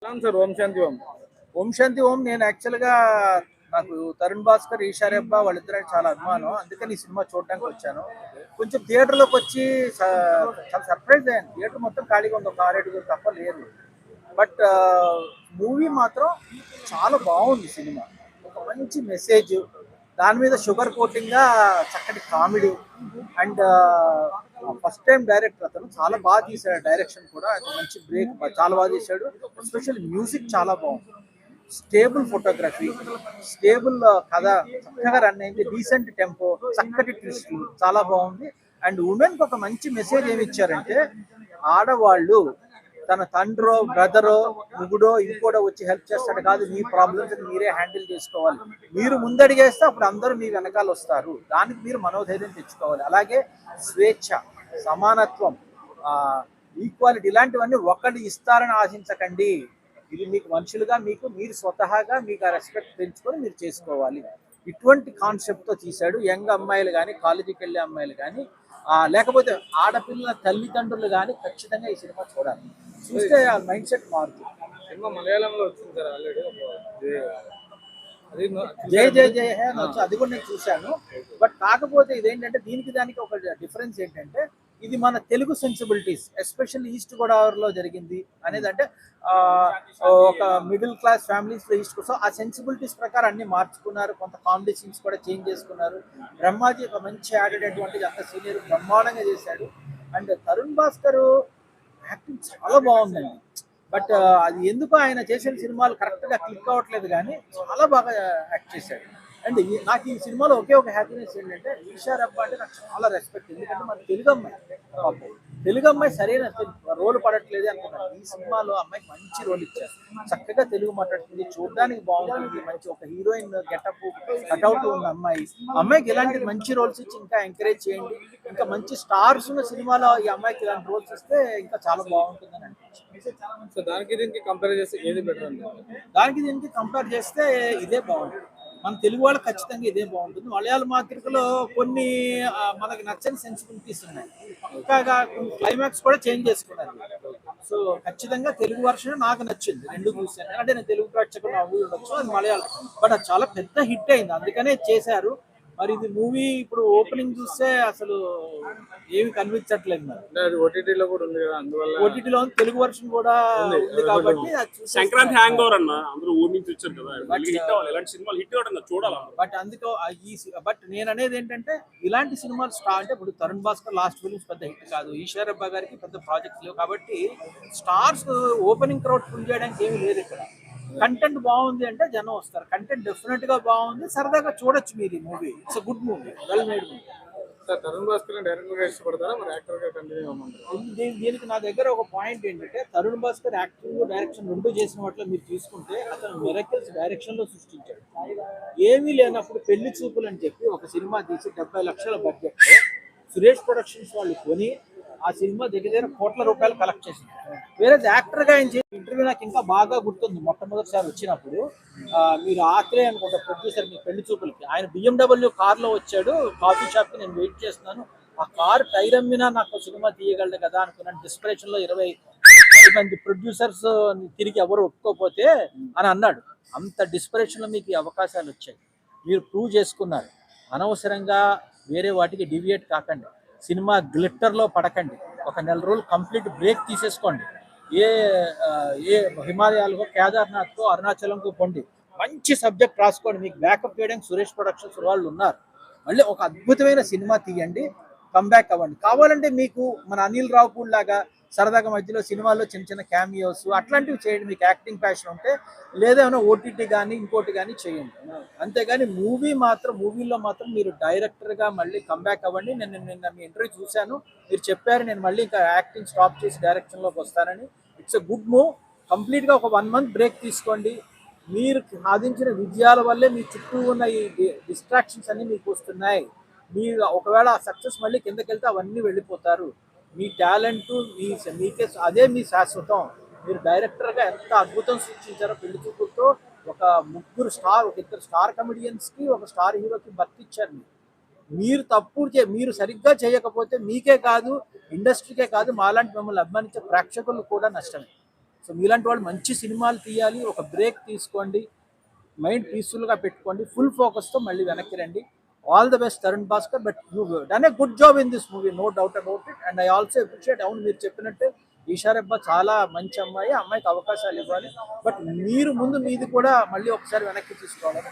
Sir ఓం శాంతి ఓం. ఓం శాంతి ఓం. నేను యాక్చువల్గా నాకు తరుణ్ భాస్కర్, ఈషారెబ్బా వాళ్ళిద్దరే చాలా అభిమానం. అందుకని ఈ సినిమా చూడడానికి వచ్చాను. కొంచెం థియేటర్లోకి వచ్చి చాలా సర్ప్రైజ్ అయ్యాను. థియేటర్ మొత్తం ఖాళీగా ఉంది, ఒక 6-7 తప్ప లేదు. బట్ మూవీ మాత్రం చాలా బాగుంది. సినిమా ఒక మంచి మెసేజ్, దాని మీద షుగర్ కోటింగ్గా చక్కటి comedy and first time director అతను చాలా బాగా తీశాడు. డైరెక్షన్ కూడా మంచి బ్రేక్, చాలా బాగా తీశాడు. ఎస్పెషల్ మ్యూజిక్ చాలా బాగుంది. స్టేబుల్ ఫోటోగ్రఫీ, స్టేబుల్ కథ, చక్కగా రన్ అయింది. డీసెంట్ టెంపో, చక్కటి ట్విస్ట్, చాలా బాగుంది. అండ్ ఉమెన్కి ఒక మంచి మెసేజ్ ఏమి ఇచ్చారంటే, ఆడవాళ్ళు తన తండ్రో బ్రదరో ముగుడో ఇంకోటో వచ్చి హెల్ప్ చేస్తాడు కాదు, మీ ప్రాబ్లమ్స్ మీరే హ్యాండిల్ చేసుకోవాలి. మీరు ముందడిగేస్తే అప్పుడు అందరూ మీ వెనకాల వస్తారు. దానికి మీరు మనోధైర్యం తెచ్చుకోవాలి. అలాగే స్వేచ్ఛ, సమానత్వం, ఈక్వాలిటీ, ఇలాంటివన్నీ ఒకళ్ళు ఇస్తారని ఆశించకండి. ఇది మీకు మనుషులుగా మీరు స్వతహాగా మీకు ఆ రెస్పెక్ట్ పెంచుకొని మీరు చేసుకోవాలి. ఇటువంటి కాన్సెప్ట్తో తీశాడు. యంగ్ అమ్మాయిలు కానీ, కాలేజీకి వెళ్ళే అమ్మాయిలు కానీ, లేకపోతే ఆడపిల్లల తల్లిదండ్రులు కానీ ఖచ్చితంగా ఈ సినిమా చూడాలి. చూస్తే ఆ మైండ్ సెట్ మారుతుంది. సినిమా మలయాళంలో వచ్చింది సార్ ఆల్రెడీ. జై జై జై హే అని వచ్చి అది కూడా నేను చూశాను. బట్ కాకపోతే ఇదేంటంటే, దీనికి దానికి ఒక డిఫరెన్స్ ఏంటంటే, ఇది మన తెలుగు సెన్సిబిలిటీస్, ఎస్పెషల్లీ ఈస్ట్ గోదావరిలో జరిగింది అనేది. అంటే ఒక మిడిల్ క్లాస్ ఫ్యామిలీస్ లో ఈస్ట్, సో ఆ సెన్సిబిలిటీస్ ప్రకారం అన్ని మార్చుకున్నారు. కొంత కామెడీ సీన్స్ కూడా చేంజ్ చేసుకున్నారు. బ్రహ్మాజీ ఒక మంచి ఆడేటటువంటి అంత సీనియర్ బ్రహ్మాండంగా చేశాడు. అండ్ తరుణ్ భాస్కర్ యాక్టింగ్ చాలా బాగుందండి. బట్ అది ఎందుకు ఆయన చేసిన సినిమాలు కరెక్ట్గా క్లిక్ అవ్వట్లేదు, కానీ చాలా బాగా యాక్ట్ చేశాడు. అండ్ నాకు ఈ సినిమాలో ఒకే ఒక హ్యాపీనెస్ ఏంటంటే, ఈషారెబ్బా అంటే నాకు చాలా రెస్పెక్ట్. ఎందుకంటే మన తెలుగు అమ్మాయి సరైన రోల్ పడట్లేదు అనుకున్నాను. ఈ సినిమాలో అమ్మాయికి మంచి రోల్ ఇచ్చారు. చక్కగా తెలుగు మాట్లాడుతుంది, చూడడానికి బాగుంటుంది. మంచి ఒక హీరోయిన్ గెటప్ కట్అవుట్ ఉన్న అమ్మాయికి ఇలాంటి మంచి రోల్స్ ఇచ్చి ఇంకా ఎంకరేజ్ చేయండి. ఇంకా మంచి స్టార్స్ ఉన్న సినిమాలో ఈ అమ్మాయికి ఇలాంటి రోల్స్ ఇస్తే ఇంకా చాలా బాగుంటుందని అనిపించింది. దానికి దీనికి కంపేర్ చేస్తే ఏది బెటర్ అండి? దానికి దీనికి కంపేర్ చేస్తే ఇదే బాగుంటుంది. మన తెలుగు వాళ్ళు ఖచ్చితంగా ఇదే బాగుంటుంది. మలయాళ మాతృకలో కొన్ని మనకు నచ్చని సెన్సిబిలిటీస్ ఉన్నాయి. పక్కాగా క్లైమాక్స్ కూడా చేంజ్ చేసుకున్నారు. సో ఖచ్చితంగా తెలుగు వర్షన్ నాకు నచ్చింది. రెండు చూశాను. అంటే నేను తెలుగు ప్రేక్షకులు అవి ఉండొచ్చు, అది మలయాళం. బట్ అది చాలా పెద్ద హిట్ అయింది, అందుకనే చేశారు. మరి ఇది మూవీ ఇప్పుడు ఓపెనింగ్ చూస్తే అసలు ఏమి కనిపించట్లేదు. మరి ఓటీటీలో కూడా ఉంది కదా, అందువల్ల ఓటీటీలో తెలుగు వర్షన్ కూడా ఉంది కాబట్టి సంక్రాంతి హ్యాంగ్ ఓవర్ అన్న అందరూ ఊరి నుంచి వచ్చారు కదా, హిట్ అవ్వాలి. ఇలాంటి సినిమాలు హిట్ అవ్వడం చూడాలి. బట్ అందుకో బట్ నేను అనేది ఏంటంటే, ఇలాంటి సినిమాలు అంటే ఇప్పుడు తరుణ్ భాస్కర్ లాస్ట్ ఫిలిమ్స్ పెద్ద హిట్ కాదు, ఈశ్వరబ్బా గారికి పెద్ద ప్రాజెక్ట్స్ లేవు కాబట్టి స్టార్స్ ఓపెనింగ్ క్రౌడ్ ఫుల్ చేయడానికి ఏమీ లేదు. ఇక్కడ కంటెంట్ బాగుంది అంటే జనం వస్తారు. కంటెంట్ డెఫినెట్ గా బాగుంది, సరదాగా చూడొచ్చు మీరు ఈ movie. It's good movie, well made movie. Sir Tarun Bhaskar director గా ఇష్టపడతారా, మరి యాక్టర్ గా కంటిన్యూ అవ్వమంటారా? దీనికి నా దగ్గర ఒక పాయింట్ ఏంటంటే, తరుణ్ భాస్కర్ యాక్టింగ్ డైరెక్షన్ రెండు చేసిన వాటిలో మీరు తీసుకుంటే, అతను మిరకిల్స్ డైరెక్షన్ లో సృష్టించాడు. ఏమీ లేనప్పుడు పెళ్లి చూపులు అని చెప్పి ఒక సినిమా తీసి 70 లక్షల బడ్జెట్ లో సురేష్ ప్రొడక్షన్స్ వాళ్ళు కొని ఆ సినిమా దగ్గర కోట్ల రూపాయలు కలెక్ట్ చేసింది. వేరే యాక్టర్ గా ఆయన చేసిన ఇంటర్వ్యూ నాకు ఇంకా బాగా గుర్తుంది. మొట్టమొదటిసారి వచ్చినప్పుడు మీరు ఆత్రేయ అనుకుంటా ప్రొడ్యూసర్, మీ పెళ్లి చూపులకి ఆయన BMW కార్లో వచ్చాడు. కాఫీ షాప్ కి నేను వెయిట్ చేస్తున్నాను, ఆ కారు టైర్ అమ్మినా నాకు సినిమా తీయగలడు కదా అనుకున్నాను. డిస్ప్రెషన్ లో 20 మంది ప్రొడ్యూసర్స్ తిరిగి ఎవరు ఒప్పుకోపోతే అని అన్నాడు. అంత డిస్ప్రెషన్ లో మీకు అవకాశాలు వచ్చాయి, మీరు ప్రూవ్ చేసుకున్నారు. అనవసరంగా వేరే వాటికి డివియేట్ కాకండి, సినిమా గ్లిట్టర్లో పడకండి. ఒక నెల రోజులు కంప్లీట్ బ్రేక్ తీసేసుకోండి. ఏ హిమాలయాలకు, కేదార్నాథ్కో, అరుణాచలంకో పొండి, మంచి సబ్జెక్ట్ రాసుకోండి. మీకు బ్యాకప్ చేయడానికి సురేష్ ప్రొడక్షన్స్ వాళ్ళు ఉన్నారు. మళ్ళీ ఒక అద్భుతమైన సినిమా తీయండి, కంబ్యాక్ అవ్వండి. కావాలంటే మీకు మన అనిల్ రావుపూడి లాగా సరదాగా మధ్యలో సినిమాల్లో చిన్న చిన్న క్యామియోస్ అట్లాంటివి చేయండి, మీకు యాక్టింగ్ ప్యాషన్ ఉంటే. లేదా ఏమైనా ఓటీటీ కానీ ఇంకోటి కానీ చేయండి. అంతేగాని మూవీలో మాత్రం మీరు డైరెక్టర్గా మళ్ళీ కంబ్యాక్ అవ్వండి. నిన్న మీ ఇంటర్వ్యూ చూశాను, మీరు చెప్పారు నేను మళ్ళీ ఇంకా యాక్టింగ్ స్టాప్ చేసి డైరెక్షన్లోకి వస్తానని. It's a good move. కంప్లీట్గా ఒక 1 month బ్రేక్ తీసుకోండి. మీరు సాధించిన విజయాల వల్లే మీ చుట్టూ ఉన్న ఈ డిస్ట్రాక్షన్స్ అన్నీ మీకు వస్తున్నాయి. మీరు ఒకవేళ సక్సెస్ మళ్ళీ కిందకి వెళ్తే అవన్నీ వెళ్ళిపోతారు. మీ టాలెంట్ మీకే, అదే మీ శాశ్వతం. మీరు డైరెక్టర్గా ఎంత అద్భుతం సృష్టించారో పెళ్లి చూపులతో. ఒక ఇద్దరు స్టార్ కమెడియన్స్కి, ఒక స్టార్ హీరోకి బతికిచ్చారు. మీరు సరిగ్గా చేయకపోతే మీకే కాదు, ఇండస్ట్రీకే కాదు, మాలాంటి మిమ్మల్ని అభిమానించే ప్రేక్షకులు కూడా నష్టమే. సో మీలాంటి వాళ్ళు మంచి సినిమాలు తీయాలి, ఒక బ్రేక్ తీసుకోండి, మైండ్ పీస్ఫుల్గా పెట్టుకోండి, ఫుల్ ఫోకస్తో మళ్ళీ వెనక్కి రండి. All the best Tarun Bhaskar, but you done a good job in this movie, no doubt about it. And I also appreciate, అవును మీరు చెప్పినట్టు ఈషారెబ్బా చాలా మంచి అమ్మాయి, అమ్మాయికి అవకాశాలు ఇవ్వాలి, బట్ మీరు ముందు మీది కూడా మళ్ళీ ఒకసారి వెనక్కి తీసుకోవాలని